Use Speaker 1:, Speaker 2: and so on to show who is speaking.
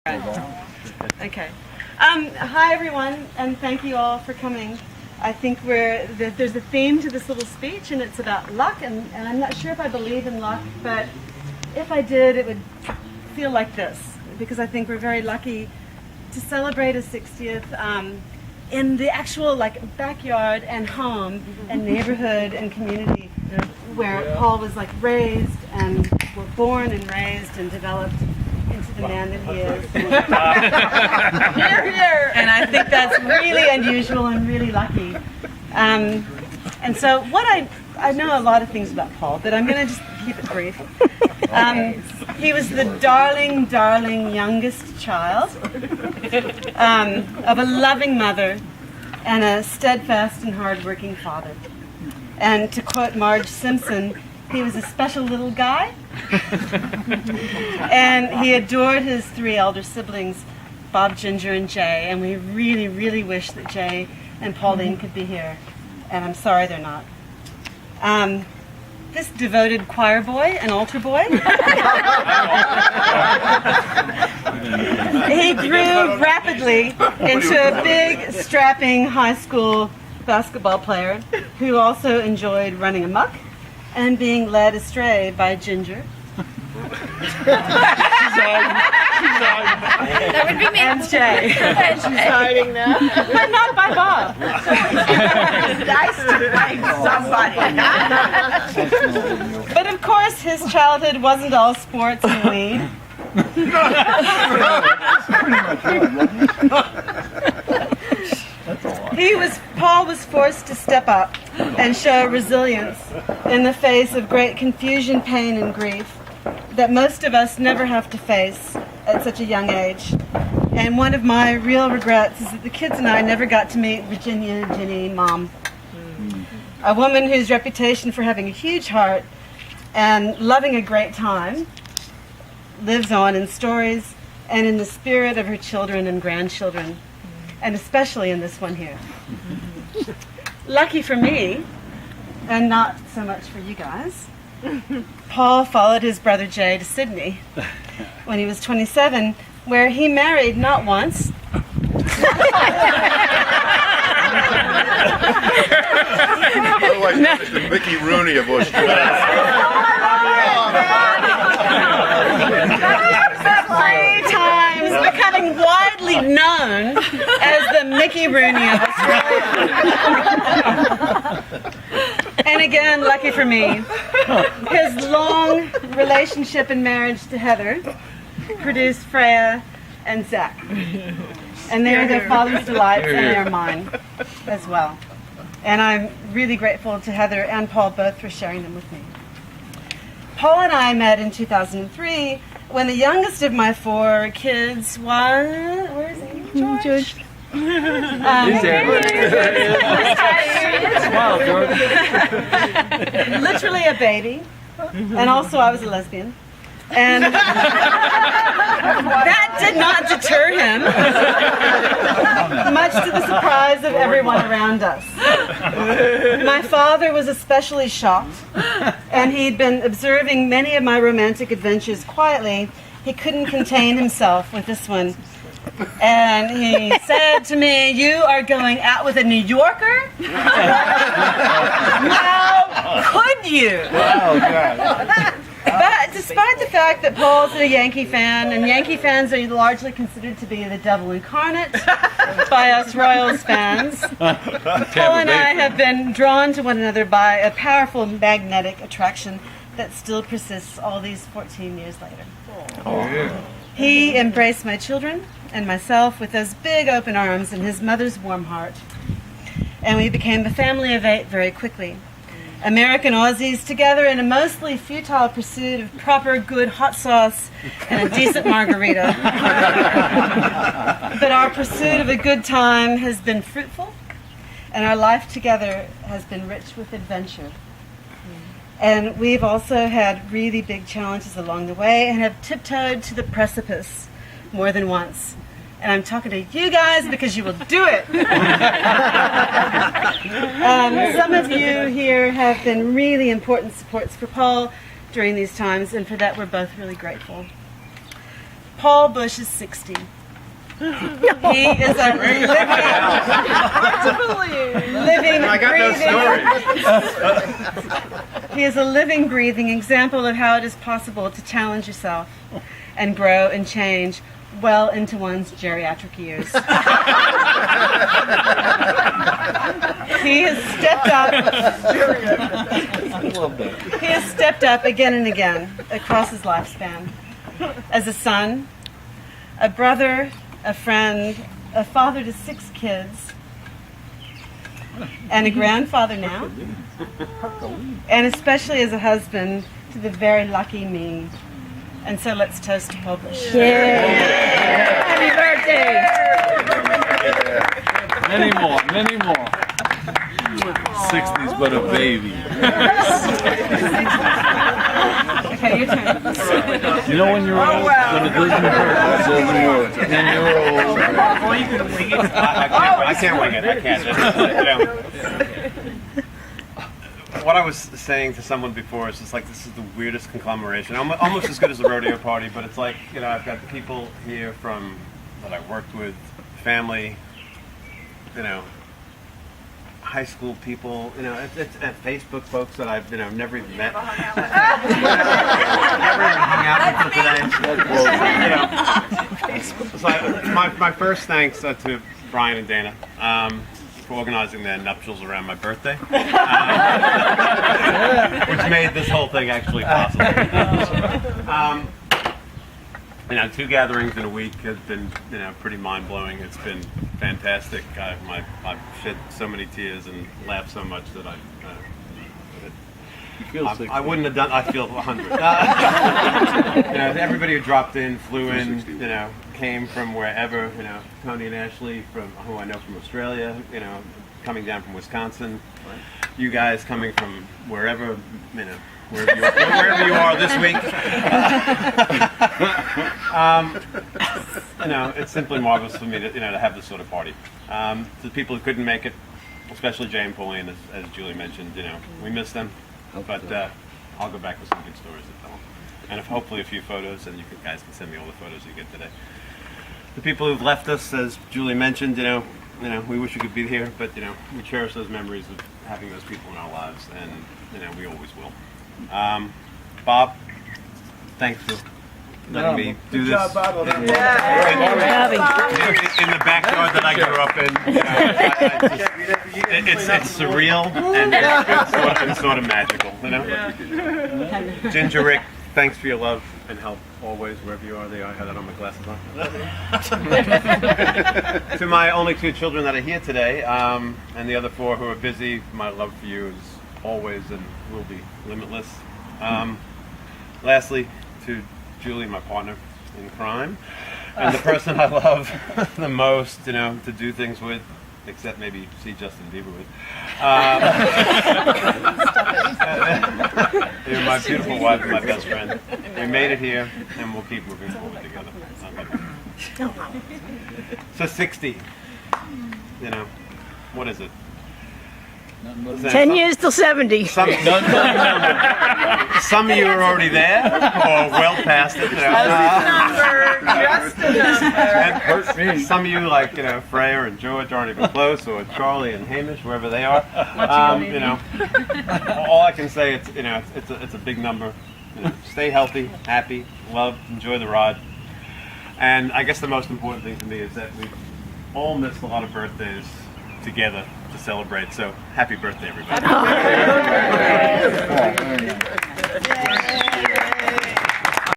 Speaker 1: Okay. Hi everyone, and thank you all for coming. I think there's a theme to this little speech, and it's about luck, and I'm not sure if I believe in luck, but if I did, it would feel like this, because I think we're very lucky to celebrate a 60th in the actual backyard and home and neighborhood and community where Paul was raised and born and raised and developed into the man that he is. Here, here. And I think that's really unusual and really lucky. And so I know a lot of things about Paul, but I'm going to just keep it brief. He was the darling, darling youngest child of a loving mother and a steadfast and hardworking father. And to quote Marge Simpson, he was a special little guy. And he adored his three elder siblings, Bob, Ginger, and Jay. And we really, really wish that Jay and Pauline could be here. And I'm sorry they're not. This devoted choir boy and altar boy, he grew rapidly into a big, strapping high school basketball player who also enjoyed running amok and being led astray by Ginger.
Speaker 2: That would be me.
Speaker 1: And Jay.
Speaker 2: She's hiding now.
Speaker 1: But not by Bob.
Speaker 2: Nice to find somebody.
Speaker 1: But of course, his childhood wasn't all sports and weed. Paul was forced to step up and show resilience in the face of great confusion, pain, and grief that most of us never have to face at such a young age. And one of my real regrets is that the kids and I never got to meet Virginia Ginny Mom, a woman whose reputation for having a huge heart and loving a great time lives on in stories and in the spirit of her children and grandchildren, and especially in this one here. Lucky for me, and not so much for you guys, Paul followed his brother Jay to Sydney when he was 27, where he married not once,
Speaker 3: Otherwise known as the Mickey Rooney of Busch.
Speaker 1: three times, becoming widely known as the Mickey Rooney of Australia. And again, lucky for me, his long relationship and marriage to Heather produced Freya and Zach. And they are their father's delights, and they are mine as well. And I'm really grateful to Heather and Paul both for sharing them with me. Paul and I met in 2003 when the youngest of my four kids was, where is he? George. Literally a baby, and also I was a lesbian. And that did not deter him, much to the surprise of everyone around us. My father was especially shocked, and he'd been observing many of my romantic adventures quietly. He couldn't contain himself with this one. And he said to me, "You are going out with a New Yorker? How could you?"
Speaker 3: Oh, God.
Speaker 1: But despite the fact that Paul's a Yankee fan, and Yankee fans are largely considered to be the devil incarnate by us Royals fans, Paul and I have been drawn to one another by a powerful magnetic attraction that still persists all these 14 years later.
Speaker 3: Oh, yeah.
Speaker 1: He embraced my children and myself with those big open arms and his mother's warm heart. And we became a family of 8 very quickly. American Aussies together in a mostly futile pursuit of proper good hot sauce and a decent margarita. But our pursuit of a good time has been fruitful, and our life together has been rich with adventure. And we've also had really big challenges along the way and have tiptoed to the precipice more than once. And I'm talking to you guys because you will do it. Some of you here have been really important supports for Paul during these times, and for that we're both really grateful. Paul Busch is 60. He is a living,
Speaker 3: I got no
Speaker 1: breathing. He is a living, breathing example of how it is possible to challenge yourself and grow and change well into one's geriatric years. He has stepped up. He has stepped up again and again across his lifespan as a son, a brother, a friend, a father to 6 kids, and a grandfather now, and especially as a husband to the very lucky me. And so let's toast to Paul Busch.
Speaker 2: Happy birthday!
Speaker 4: Many more, many more. 60s, but a baby.
Speaker 1: Okay, your turn.
Speaker 4: You know when you're old, when the Disney bird says you're old, then you're old.
Speaker 5: Well, you can wing it. I can't wing it. I can't. What I was saying to someone before is just like, this is the weirdest conglomeration. Almost as good as a rodeo party, but it's like, I've got people here from that I worked with, family, high school people, it's and Facebook folks that I've never even met. Never even hung out with them today. So my first thanks to Brian and Dana for organizing their nuptials around my birthday, which made this whole thing actually possible. 2 gatherings in a week has been, pretty mind-blowing. It's been fantastic. I've shed so many tears and laughed so much that
Speaker 4: You feel sick.
Speaker 5: I wouldn't have done. I feel 100. Everybody who dropped in, flew in, came from wherever. Tony and Ashley, who I know from Australia. Coming down from Wisconsin. You guys coming from wherever. Wherever you are this week. It's simply marvelous for me to have this sort of party. To the people who couldn't make it, especially Jay and Pauline, as Julie mentioned, we miss them. But I'll go back with some good stories to tell them. And hopefully a few photos, and guys can send me all the photos you get today. The people who've left us, as Julie mentioned, we wish we could be here, but we cherish those memories of having those people in our lives, and we always will. Bob, thanks for letting me do this in the backyard that I grew up in. It's surreal and it's sort of magical, Ginger Rick, thanks for your love and help always, wherever you are. There, I have that on my glasses on. To my only 2 children that are here today, and the other 4 who are busy, my love for you is always and will be limitless. Lastly, to Julie, my partner in crime, and the person I love the most, to do things with, except maybe see Justin Bieber with. You're my beautiful wife and my best friend. We made it here, and we'll keep moving forward together. I love you. So 60, what is it?
Speaker 2: 10 years till 70.
Speaker 5: Some of you are already there, or well past it. And some of you, like Freya and George, aren't even close, or Charlie and Hamish, wherever they are. All I can say, it's a big number. Stay healthy, happy, love, enjoy the ride. And I guess the most important thing to me is that we've all missed a lot of birthdays together to celebrate. So happy birthday, everybody.